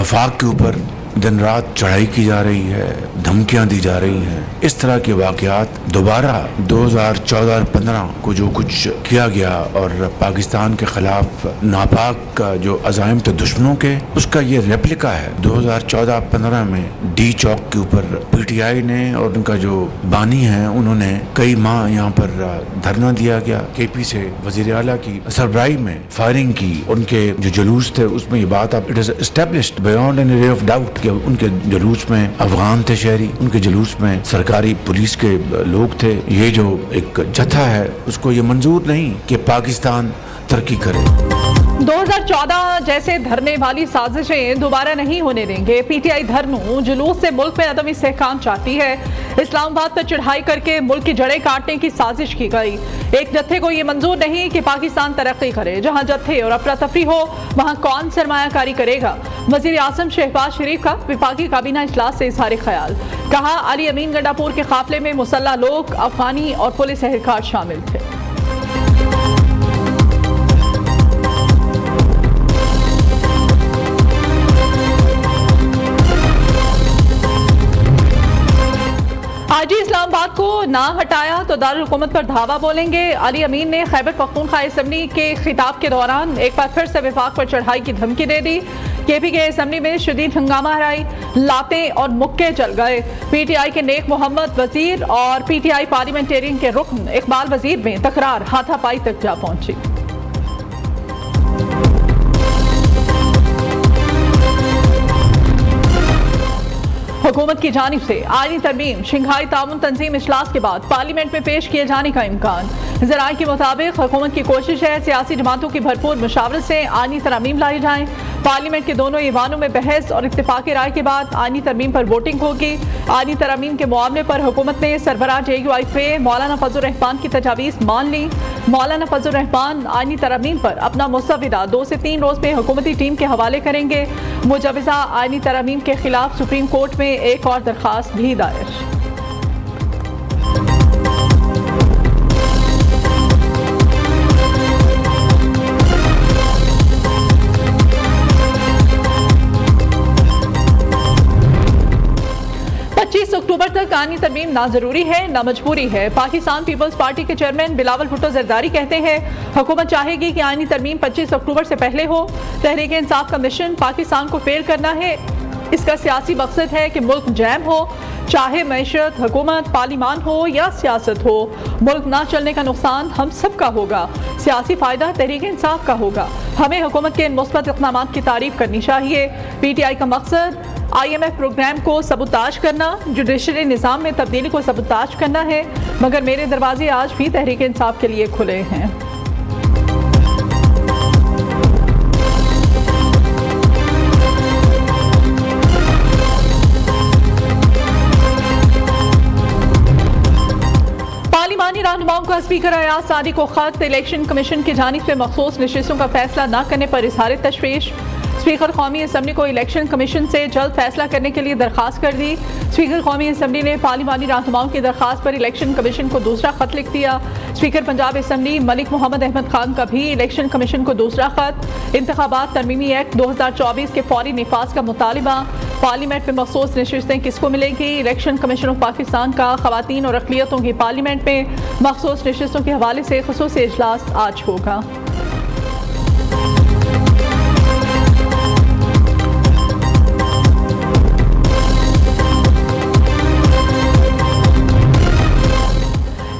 वफाक के ऊपर दिन रात चढ़ाई की जा रही है, धमकियां दी जा रही हैं। इस तरह के वाकयात दोबारा 2014 और 15 को जो कुछ किया गया और पाकिस्तान के खिलाफ नापाक का जो अज़ाइम थे दुश्मनों के, उसका ये रेप्लिका है। 2014-15 में डी चौक के ऊपर PTI ने और उनका जो बानी है उन्होंने कई माह यहाँ पर धरना दिया गया। KP से वज़ीर आला की सरबराही में फायरिंग की। उनके जो जुलूस थे उसमें ये बात अब it is established beyond any ray of doubt कि उनके जुलूस में अफगान थे शहरी, उनके जुलूस में सरकारी पुलिस के लोग थे। ये जो एक जत्था है उसको ये मंजूर नहीं कि पाकिस्तान तरक्की करे। 2014 जैसे धरने वाली साजिशें दोबारा नहीं होने देंगे। PTI धरनों जुलूस से मुल्क में अदम इस्तेहकाम चाहती है। इस्लामाबाद पर चढ़ाई करके मुल्क की जड़ें काटने की साजिश की गई। एक जत्थे को यह मंजूर नहीं कि पाकिस्तान तरक्की करे। जहां जत्थे और अफरा तफरी हो वहां कौन सरमायाकारी करेगा। वजीर आजम शहबाज शरीफ का विफाकी काबीना इजलास से इजहार ख्याल। कहा अली अमीन गंडापुर के काफिले में मुसल्लह लोग, अफगानी और पुलिस एहलकार शामिल थे। आईजी इस्लामाबाद को ना हटाया तो दारुल हुकूमत पर धावा बोलेंगे। अली अमीन ने खैबर पख्तूनख्वा असेंबली के खिताब के दौरान एक बार फिर से विफाक पर चढ़ाई की धमकी दे दी। KP के असेंबली में शदीद हंगामा हराई, लाते और मुक्के चल गए। PTI के नेक मोहम्मद वजीर और PTI पार्लियामेंटेरियन के रुकन इकबाल वजीर में तकरार हाथापाई तक जा पहुंची। हुकूमत की जानिब से आईनी तरमीम शंघाई ताउन तंजीम इजलास के बाद पार्लियामेंट में पेश किए जाने का इम्कान। ज़राए के मुताबिक हुकूमत की कोशिश है सियासी जमातों की भरपूर मुशावरत से आईनी तरमीम लाई जाएं। पार्लियामेंट के दोनों ईवानों में बहस और इत्तेफाकी राय के बाद आईनी तरमीम पर वोटिंग होगी। आईनी तरमीम के मामले पर हुकूमत ने सरबराह JUIF मौलाना फजल रहमान की तजावीज़ मान ली। मौलाना फजल रहमान आईनी तरमीम पर अपना मुसविदा 2 से 3 रोज में हुकूमती टीम के हवाले करेंगे। मुजवज़ा आईनी तरमीम के खिलाफ सुप्रीम कोर्ट में एक और दरख्वास्त भी दायर। अक्टूबर तक आईनी तरमीम ना जरूरी है ना मजबूरी है। पाकिस्तान पीपल्स पार्टी के चेयरमैन बिलावल भुट्टो जरदारी कहते हैं हुकूमत चाहेगी कि आईनी तरमीम 25 अक्टूबर से पहले हो। तहरीक इंसाफ का मिशन पाकिस्तान को फेल करना है। इसका सियासी मकसद है कि मुल्क जैम हो, चाहे मैशत, हुकूमत, पार्लिमान हो या सियासत हो। मुल्क ना चलने का नुकसान हम सब का होगा, सियासी फायदा तहरीक इंसाफ का होगा। हमें हुकूमत के इन मुस्बत इक़दामात की तारीफ करनी चाहिए। PTI का मकसद IMF प्रोग्राम को सबूताज करना, जुडिशरी निज़ाम में तब्दीली को सबूताज करना है, मगर मेरे दरवाजे आज भी तहरीक इंसाफ के लिए खुले हैं। पार्लिमानी रहनुमाओं का स्पीकर अयाज सादी को खत। इलेक्शन कमीशन की जानिब से मखसूस नशिस्तों का फैसला न करने पर इजहार तशवीश। स्पीकर कौमी असम्बली को इलेक्शन कमीशन से जल्द फैसला करने के लिए दरखास्त कर दी। स्पीकर कौमी असम्बली ने पार्लिमानी रहनुमाओं की दरखास्त पर इलेक्शन कमीशन को दूसरा खत लिख दिया। स्पीकर पंजाब असम्बली मलिक मोहम्मद अहमद खान का भी इलेक्शन कमीशन को दूसरा खत। इंतखाबात तरमीमी एक्ट 2024 के फौरी निफाज का मुतालिबा। पार्लियामेंट में मखसूस नशिस्तें किसको मिलेंगी। इलेक्शन कमीशन ऑफ पाकिस्तान का खवातीन और अक़लियतों की पार्लियामेंट में मखसूस नशिस्तों के हवाले से ख़ुसूसी इजलास आज होगा।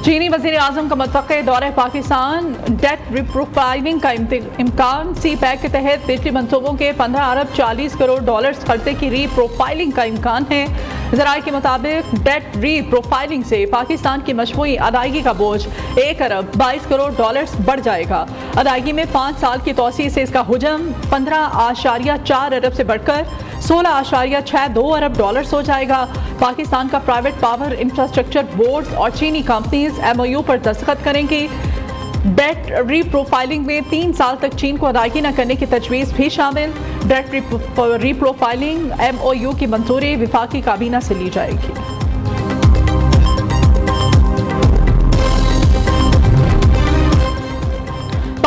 चीनी वज़ीर आज़म का मुतवक्के दौरे पाकिस्तान। डेट रिप्रोफाइलिंग का इम्कान। CPEC के तहत बिजली मनसूबों के 15 अरब 40 करोड़ डॉलर्स खर्चे की रीप्रोफाइलिंग का इम्कान है। ज़राए के मुताबिक डेट रीप्रोफाइलिंग से पाकिस्तान की मजमूई अदायगी का बोझ 1 अरब 22 करोड़ डॉलर्स बढ़ जाएगा। अदायगी में 5 साल की तोसी से इसका हुजम 15.4 अरब से बढ़कर 16.62 अरब डॉलर्स हो जाएगा। पाकिस्तान का प्राइवेट पावर इंफ्रास्ट्रक्चर बोर्ड और चीनी कंपनीज MOU पर दस्तखत करेंगी। डेट रीप्रोफाइलिंग में 3 साल तक चीन को अदायगी न करने की तजवीज़ भी शामिल। डेट रीप्रोफाइलिंग MOU की मंजूरी विफाकी काबीना से ली जाएगी।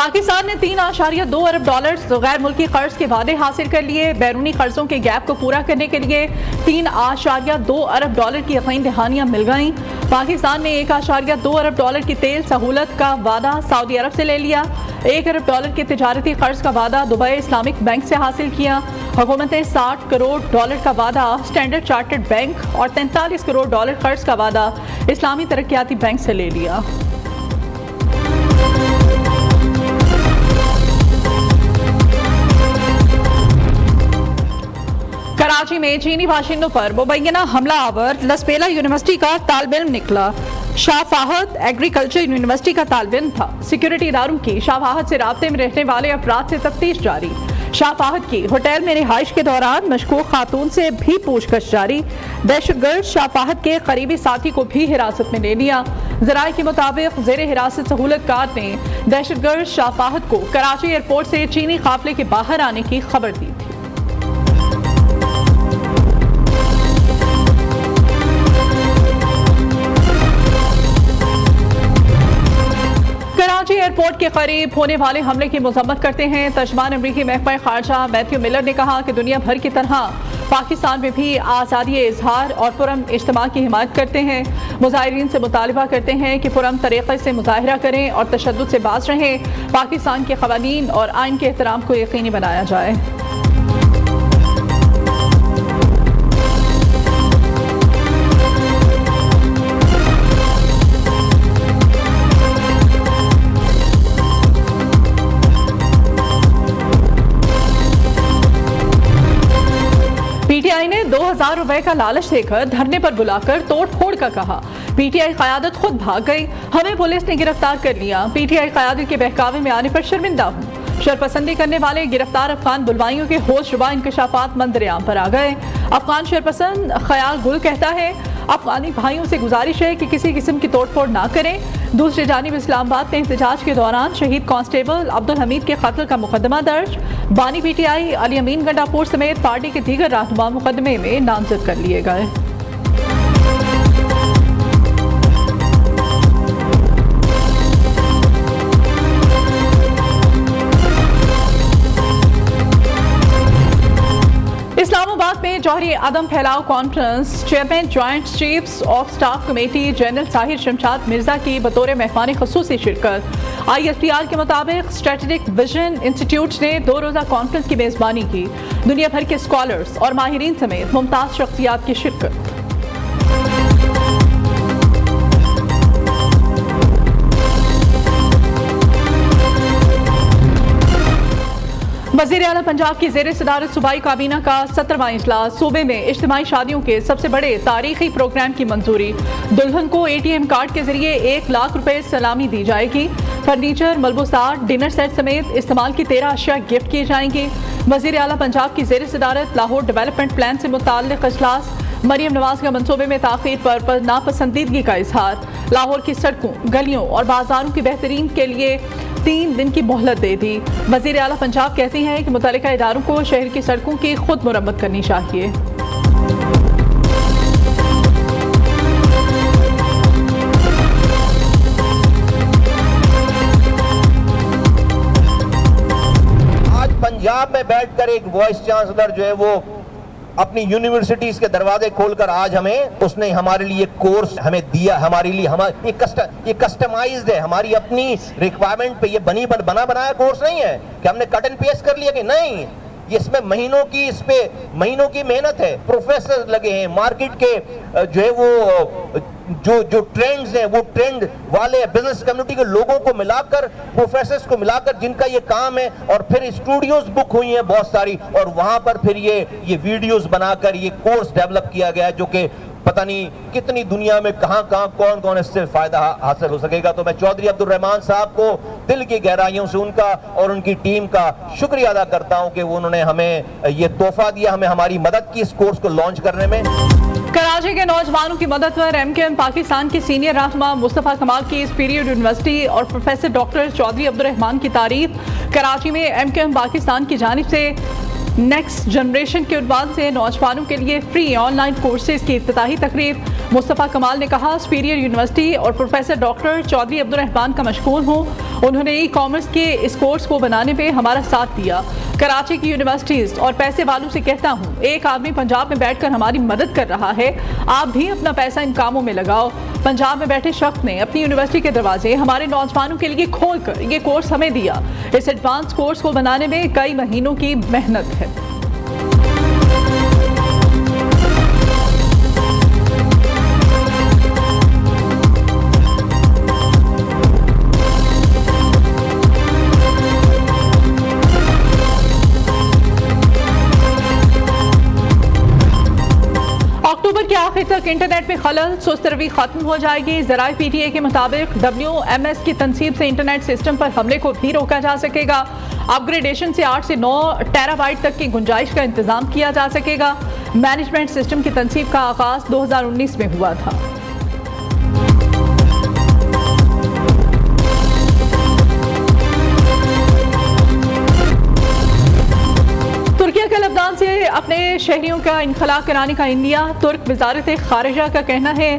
पाकिस्तान ने 3.2 अरब डॉलर्स गैर मुल्की कर्ज के वादे हासिल कर लिए। बैरूनी कर्जों के गैप को पूरा करने के लिए 3.2 अरब डॉलर की यकीन दहानियां मिल गईं। पाकिस्तान ने 1.2 अरब डॉलर की तेल सहूलत का वादा सऊदी अरब से ले लिया। 1 अरब डॉलर के तिजारती कर्ज का वादा दुबई इस्लामिक बैंक से हासिल किया। हुकूमत ने 60 करोड़ डॉलर का वादा स्टैंडर्ड चार्टर्ड बैंक और 43 करोड़ डॉलर कर्ज का वादा इस्लामी तरक्याती बैंक से ले लिया। कराची में चीनी बाशिंदों पर मुबैना हमला आवर लसपेला यूनिवर्सिटी का तालिब इल्म निकला। शाह फाहद एग्रीकल्चर यूनिवर्सिटी का तालिब इल्म था। सिक्योरिटी इदारों की शाह फाहद से राब्ते में रहने वाले अफराद से तफ्तीश जारी। शाह फाहद की होटल में रिहाइश के दौरान मशकूक खातून से भी पूछताछ जारी। दहशतगर्द शाह फाहद के करीबी साथी को भी हिरासत में ले लिया। जराये के मुताबिक जेर हिरासत सहूलतकार ने दहशतगर्द शाह फाहद को कराची एयरपोर्ट से चीनी काफिले के बाहर आने की खबर दी थी। कराची एयरपोर्ट के करीब होने वाले हमले की मजम्मत करते हैं तर्जमान अमरीकी महकमा खारजा मैथ्यू मिलर ने कहा कि दुनिया भर की तरह पाकिस्तान में भी आज़ादी इजहार और पुरअमन इज्तिमा की हिमायत करते हैं। मुजाहिरीन से मुतालबा करते हैं कि पुरअमन तरीक़े से मुजाहिरा करें और तशद्दुद से बाज रहें। पाकिस्तान के क़वानीन और आइन के एहतराम को यकीनी बनाया जाए। पीटीआई ने 2000 रुपए का लालच देकर धरने पर बुलाकर तोड़ फोड़ का कहा। पीटीआई क़यादत खुद भाग गई, हमें पुलिस ने गिरफ्तार कर लिया। पीटीआई क़यादत के बहकावे में आने पर शर्मिंदा हूँ। शरपसंदी करने वाले गिरफ्तार अफगान बुलवाइयों के होश रुबा इंकशाफात मंजरेआम पर आ गए। अफगान शरपसंद ख्याल गुल कहता है अफगानी भाइयों से गुजारिश है कि किसी किस्म की तोड़फोड़ ना करें। दूसरी जानिब इस्लामाबाद में एहतजाज के दौरान शहीद कांस्टेबल अब्दुल हमीद के कत्ल का मुकदमा दर्ज। बानी पीटीआई अली अमीन गंडापुर समेत पार्टी के दीगर रहनुमा मुकदमे में नामजद कर लिए गए। इस्लामाबाद में जौहरी अदम फैलाव conference chairman joint chiefs of staff committee general Sahir Shamshad Mirza की बतौर मेहमान खसूसी शिरकत। ISPR के मुताबिक स्ट्रेटेजिक विजन इंस्टीट्यूट ने 2 रोज़ा कॉन्फ्रेंस की मेज़बानी की। दुनिया भर के स्कॉलर्स और माहिरीन समेत मुमताज़ शख्सियात की शिरकत। वज़ीर आला पंजाब की ज़ेर सदारत सूबाई काबीना का 17वां इजलास। सूबे में इज्तिमाई शादियों के सबसे बड़े तारीखी प्रोग्राम की मंजूरी। दुल्हन को ATM कार्ड के जरिए 1 लाख रुपए सलामी दी जाएगी। फर्नीचर, मलबूसात, डिनर सेट समेत इस्तेमाल की 13 अशिया गिफ्ट की जाएंगी। वज़ीर आला पंजाब की ज़ेर सदारत लाहौर डेवलपमेंट प्लान से मुताल्लिक़ इजलास। मरियम नवाज का मनसूबे में ताख़ीर पर नापसंदीदगी का इजहार। लाहौर की सड़कों, गलियों और बाजारों की बेहतरीन के लिए 3 दिन की मोहलत दे दी। वज़ीर आला पंजाब कहती हैं कि मुतल्लिका इदारों को शहर की सड़कों की खुद मुरम्मत करनी चाहिए। आज पंजाब में बैठकर एक वाइस चांसलर जो है वो अपनी यूनिवर्सिटीज के दरवाजे खोलकर आज उसने हमारे लिए कोर्स हमें दिया। हमारे लिए ये कस्टमाइज्ड है, हमारी अपनी रिक्वायरमेंट पे ये बना बनाया कोर्स नहीं है कि हमने कट एंड पेस्ट कर लिया कि नहीं। इसमें महीनों की मेहनत है। प्रोफेसर लगे हैं, मार्केट के जो है वो जो ट्रेंड्स हैं वो ट्रेंड वाले बिजनेस कम्युनिटी के लोगों को मिलाकर, प्रोफेसर्स को मिलाकर जिनका ये काम है, और फिर स्टूडियोज बुक हुई हैं बहुत सारी, और वहां पर फिर ये वीडियोस बनाकर ये कोर्स डेवलप किया गया जो कि पता नहीं कितनी दुनिया में कहां कौन इससे फायदा हासिल हो सकेगा। तो मैं चौधरी अब्दुल रहमान साहब को दिल की गहराइयों से उनका और उनकी टीम का शुक्रिया अदा करता हूं कि उन्होंने हमें ये तोहफा दिया, हमें हमारी मदद की इस कोर्स को लॉन्च करने में। कराची के नौजवानों की मदद पर MKM पाकिस्तान की सीनियर रहनुमा मुस्तफ़ा कमाल की सुपीरियर यूनिवर्सिटी और प्रोफेसर डॉक्टर चौधरी अब्दुल रहमान की तारीफ। कराची में MKM पाकिस्तान की जानिब से नेक्स्ट जनरेशन के उन्वान से नौजवानों के लिए फ्री ऑनलाइन कोर्सेज की इफ्तिताही तकरीब। मुस्तफ़ा कमाल ने कहा, सुपीरियर यूनिवर्सिटी और प्रोफेसर डॉक्टर चौधरी अब्दुल रहमान का मशकूर हूँ उन्होंने ई कॉमर्स के इस कोर्स को बनाने में हमारा साथ दिया। कराची की यूनिवर्सिटीज और पैसे वालों से कहता हूँ, एक आदमी पंजाब में बैठकर हमारी मदद कर रहा है, आप भी अपना पैसा इन कामों में लगाओ। पंजाब में बैठे शख्स ने अपनी यूनिवर्सिटी के दरवाजे हमारे नौजवानों के लिए खोलकर ये कोर्स हमें दिया। इस एडवांस कोर्स को बनाने में कई महीनों की मेहनत है। अक्टूबर के आखिर तक इंटरनेट में खलल सुस्त रवी खत्म हो जाएगी। ज़राए PTI के मुताबिक WMS की तनसीब से इंटरनेट सिस्टम पर हमले को भी रोका जा सकेगा। अपग्रेडेशन से 8 से 9 टेराबाइट तक की गुंजाइश का इंतजाम किया जा सकेगा। मैनेजमेंट सिस्टम की तनसीब का आगाज 2019 में हुआ था। लबनान से अपने शहरियों का इनखला कराने का इंडिया। तुर्क वजारत खारिजा का कहना है,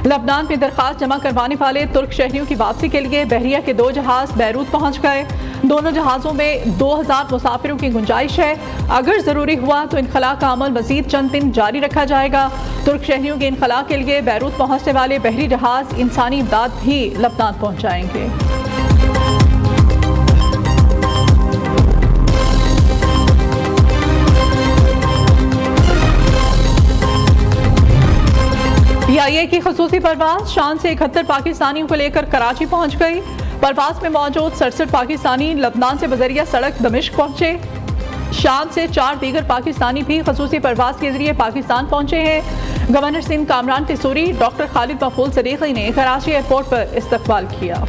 लबनान में दरख्वास्त जमा करवाने वाले तुर्क शहरियों की वापसी के लिए बहरिया के 2 जहाज बैरूत पहुंच गए। दोनों जहाज़ों में 2000 मुसाफिरों की गुंजाइश है। अगर ज़रूरी हुआ तो इनखला का अमल मजीद चंद दिन जारी रखा जाएगा। तुर्क शहरियों के इनखला के लिए बैरूत पहुंचने वाले बहरी जहाज इंसानी इमदाद भी लबनान पहुंचाएंगे। PIA की खसूसी परवाज शान से 71 पाकिस्तानियों को लेकर कराची पहुंच गई। परवाज में मौजूद 67 पाकिस्तानी लबनान से बजरिया सड़क दमिश्क पहुंचे। शान से 4 दीगर पाकिस्तानी भी खसूसी परवाज के जरिए पाकिस्तान पहुंचे हैं। गवर्नर सिंध कामरान तिसूरी, डॉक्टर खालिद मफूल सदीकी ने कराची एयरपोर्ट पर इस्तकबाल किया।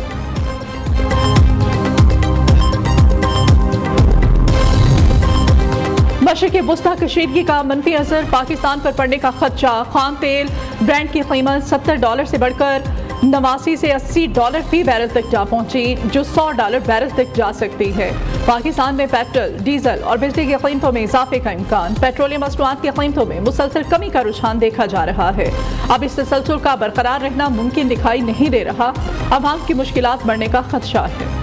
मशरिक़ वुस्ता कशीदगी का मनफी असर पाकिस्तान पर पड़ने का खदशा। खाम तेल ब्रांड की कीमत $70 से बढ़कर 89 से $80 फी बैरल तक जा पहुंची, जो $100 बैरल तक जा सकती है। पाकिस्तान में पेट्रोल, डीजल और बिजली की कीमतों में इजाफे का इम्कान। पेट्रोलियम मसनूआत की कीमतों में मुसलसल कमी का रुझान देखा जा रहा है। अब इस तसलसल का बरकरार रहना मुमकिन दिखाई नहीं दे रहा। अवाम की मुश्किलात बढ़ने का खदशा है।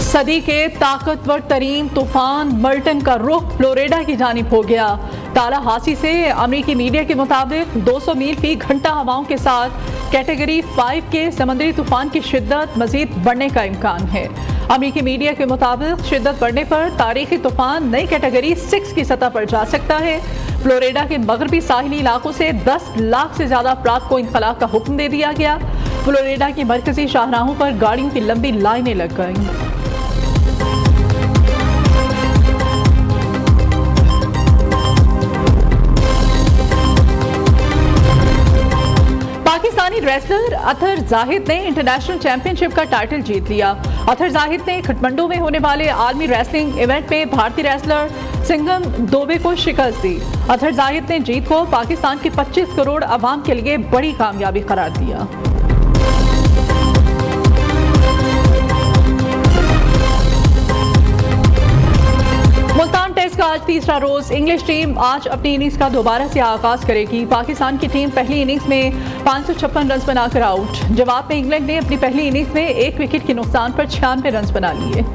सदी के ताकतवर तरीन तूफान मर्टन का रुख फ्लोरिडा की जानिब हो गया। तालाहासी से अमेरिकी मीडिया के मुताबिक 200 मील फी घंटा हवाओं के साथ कैटेगरी 5 के समुद्री तूफान की शिद्दत मजीद बढ़ने का इम्कान है। अमेरिकी मीडिया के मुताबिक शिद्दत बढ़ने पर तारीखी तूफान नई कैटेगरी 6 की सतह पर जा सकता है। फ्लोरिडा के मगरबी साहिली इलाकों से 10 लाख से ज्यादा अफराद को इनखला का हुक्म दे दिया गया। फ्लोरिडा की मरकजी शाहराहों पर गाड़ियों की लंबी लाइनें लग गईं। पाकिस्तानी रेसलर अतर जाहिद ने इंटरनेशनल चैंपियनशिप का टाइटल जीत लिया। अतर जाहिद ने खटमंडू में होने वाले आलमी रेसलिंग इवेंट में भारतीय रेसलर सिंघम दोबे को शिकस्त दी। अतर जाहिद ने जीत को पाकिस्तान की 25 करोड़ आवाम के लिए बड़ी कामयाबी करार दिया। मुल्तान टेस्ट का आज तीसरा रोज। इंग्लिश टीम आज अपनी इनिंग्स का दोबारा से आगाज करेगी। पाकिस्तान की टीम पहली इनिंग्स में 556 रन बनाकर आउट। जवाब में इंग्लैंड ने अपनी पहली इनिंग्स में 1 विकेट के नुकसान पर 96 रन बना लिए।